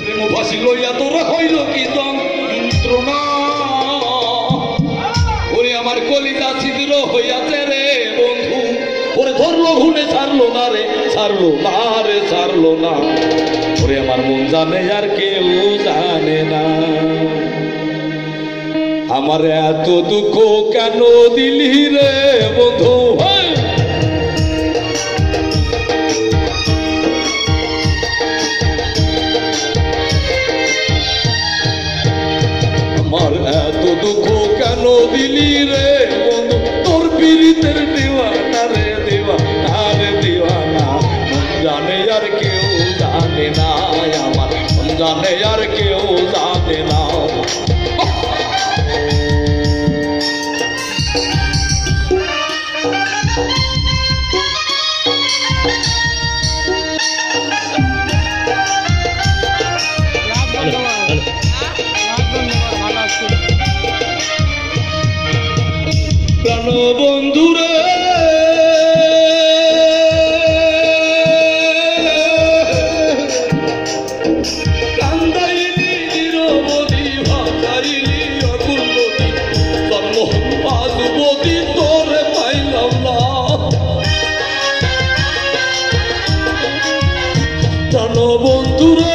প্রেম ফাঁসি লইয়া তোরা হইল কি যন্ত্রণা, ওরে আমার কলিজা ছিদ্র হইয়াছে রে বন্ধু, ওরে ধরলো ঘুনে ছাড়লো না রে, ছাড়লো না রে, ছাড়লো না, ওরে আমার মন জানে আর কেউ জানে না। আমার এত দুঃখ কেন দিলি রে বন্ধু, আমার এত দুঃখ কেন দিলি রে বন্ধু, তোর পীড়িতের দিওয়ানা রে, দিওয়ানা রে, দিওয়ানা, মন জানে আর কেউ জানে না, আমার মন জানে আর কেউ জানে না। প্রাণ বন্ধুরে কান্দাইলি নিরবধি, ভাসাইলি অকুল নদী, জন্ম আজবধি তোরে পাইলাম না। প্রাণ বন্ধুরে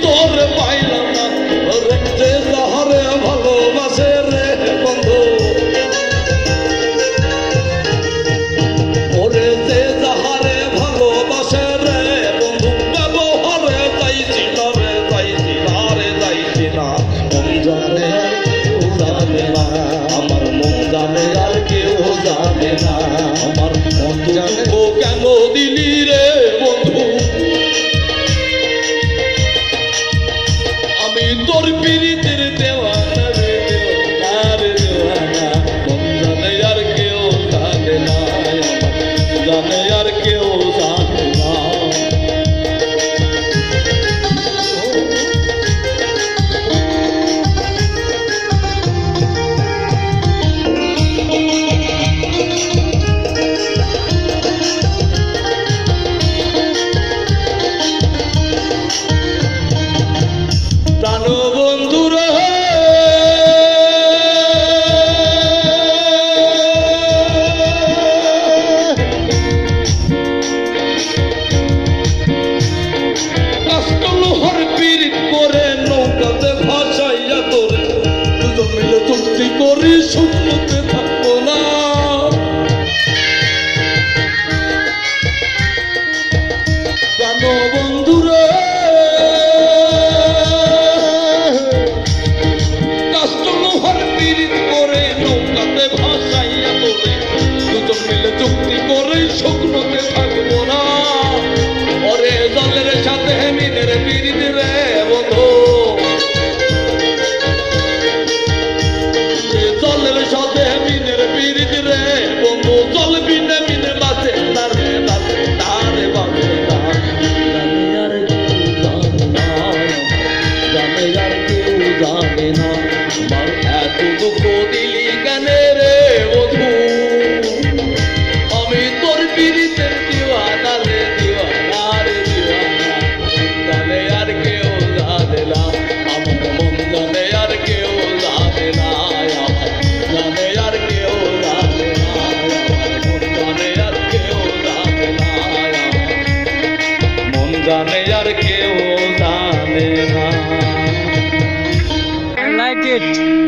তোর পাইলাম না, যে যাহারে ভালোবাসে রে বন্ধু, ওরে যে যাহারে ভালোবাসে রে বন্ধু, ব্যবহারে যাইছি না রে, যাইছি না রে, যাইছি না, মন জানে আর কেউ জানে না, আমার মন জানে আর কেউ জানে না, আমার মন জানে কেন দিলি রে বন্ধু, তোর পীড়িতের দেওয়ানা রে, দেওয়ানা রে, দেওয়ানা, মন জানে আর কেউ জানে না, জানে আর কেউ জানে না। প্রাণ বন্ধুরা কষ্ট লোহার পীড়িত করে নৌকাতে ভাসাইয়া তোরে, দুজন মিলে চুক্তি করি শূন্যতে থাকবো না। প্রাণ বন্ধুরা চুক্তি করে শুকনোতে থাকবো না, ওরে জলের সাথে মিনের পীড়িত রে বন্ধু, জলের সাথে মিনের পীড়িত রে বন্ধু, জল বিনে মিনে বাঁচে না রে, বাঁচে না রে, বাঁচে না, জানে আর কেউ জানে না, জানে আর কেউ জানে না, আমার এত দুঃখ দিলি গানে রে বন্ধু, তোর পীড়িতের দিওয়ানা রে, দিওয়ানা রে, দিওয়ানা, জানে আর কেউ জানে না, আমার মন জানে আর কেউ জানে না, আমার জানে আর কেউ জানে না, মন জানে আর কেউ জানে না, মন জানে আর কেউ